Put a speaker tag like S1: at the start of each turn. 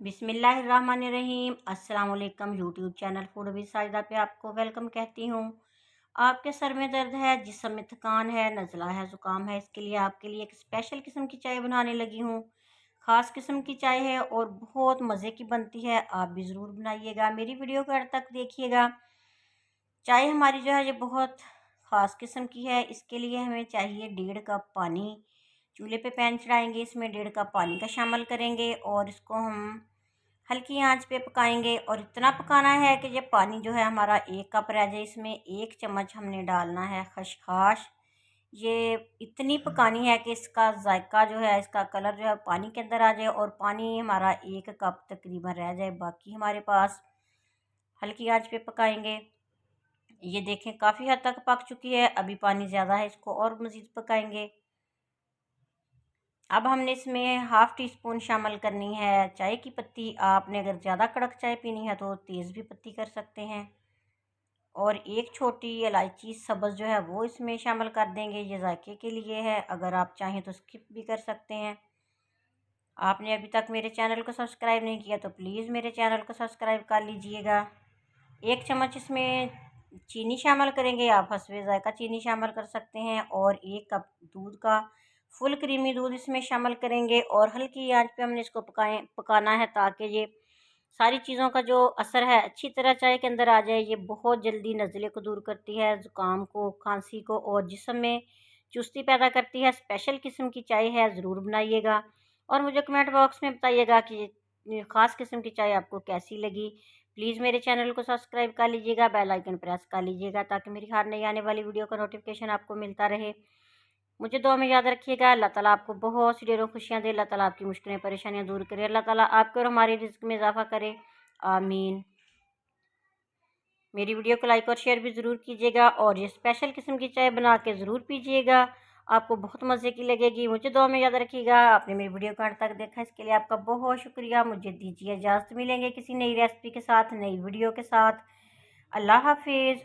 S1: बिस्मिल्लाहिर्रहमानिर्रहीम। अस्सलाम वालेकुम। YouTube channel food with Sajida पे आपको वेलकम कहती हूँ। आपके सर में दर्द है, जिस्म में थकान है, नज़ला है, ज़ुकाम है, इसके लिए आपके लिए एक स्पेशल किस्म की चाय बनाने लगी हूँ। ख़ास किस्म की चाय है और बहुत मज़े की बनती है। आप भी ज़रूर बनाइएगा। मेरी वीडियो को अंत तक देखिएगा। चाय हमारी जो है ये बहुत ख़ास किस्म की है। इसके लिए हमें चाहिए 1.5 कप पानी। चूल्हे पे पैन चढ़ाएंगे, इसमें 1.5 कप पानी का शामिल करेंगे और इसको हम हल्की आंच पे पकाएंगे। और इतना पकाना है कि ये पानी जो है हमारा 1 कप रह जाए। इसमें 1 चम्मच हमने डालना है खसखस। ये इतनी पकानी है कि इसका जायका जो है, इसका कलर जो है पानी के अंदर आ जाए और पानी हमारा 1 कप तकरीबन रह जाए। बाकी हमारे पास हल्की आंच पे पकाएंगे। ये देखें काफ़ी हद तक पक चुकी है, अभी पानी ज़्यादा है, इसको और मज़ीद पकाएंगे। अब हमने इसमें हाफ़ टी स्पून शामिल करनी है चाय की पत्ती। आपने अगर ज़्यादा कड़क चाय पीनी है तो तेज़ भी पत्ती कर सकते हैं। और एक छोटी इलायची सब्ज़ जो है वो इसमें शामिल कर देंगे, ये जायके के लिए है। अगर आप चाहें तो स्किप भी कर सकते हैं। आपने अभी तक मेरे चैनल को सब्सक्राइब नहीं किया तो प्लीज़ मेरे चैनल को सब्सक्राइब कर लीजिएगा। 1 चम्मच इसमें चीनी शामिल करेंगे, आप हस्बे ज़ायका चीनी शामिल कर सकते हैं। और 1 कप दूध का फुल क्रीमी दूध इसमें शामिल करेंगे और हल्की आंच पे हमने इसको पकाना है ताकि ये सारी चीज़ों का जो असर है अच्छी तरह चाय के अंदर आ जाए। ये बहुत जल्दी नज़ले को दूर करती है, ज़ुकाम को, खांसी को और जिस्म में चुस्ती पैदा करती है। स्पेशल किस्म की चाय है, ज़रूर बनाइएगा और मुझे कमेंट बॉक्स में बताइएगा कि ये ख़ास किस्म की चाय आपको कैसी लगी। प्लीज़ मेरे चैनल को सब्सक्राइब कर लीजिएगा, बेल आइकन प्रेस कर लीजिएगा ताकि मेरी हर नई आने वाली वीडियो का नोटिफिकेशन आपको मिलता रहे। मुझे दुआ में याद रखिएगा। अल्लाह ताला आपको बहुत सी ढेरों खुशियाँ दे। अल्लाह ताला आपकी मुश्किलें परेशानियाँ दूर करे। अल्लाह ताला आपके और हमारी रिज़्क में इजाफ़ा करे, आमीन। मेरी वीडियो को लाइक और शेयर भी ज़रूर कीजिएगा और ये स्पेशल किस्म की चाय बना के ज़रूर पीजिएगा, आपको बहुत मज़े की लगेगी। मुझे दुआ में याद रखिएगा। आपने मेरी वीडियो को अंत तक देखा, इसके लिए आपका बहुत शुक्रिया। मुझे दीजिए इजाज़त, मिलेंगे किसी नई रेसिपी के साथ, नई वीडियो के साथ। अल्लाह हाफिज़।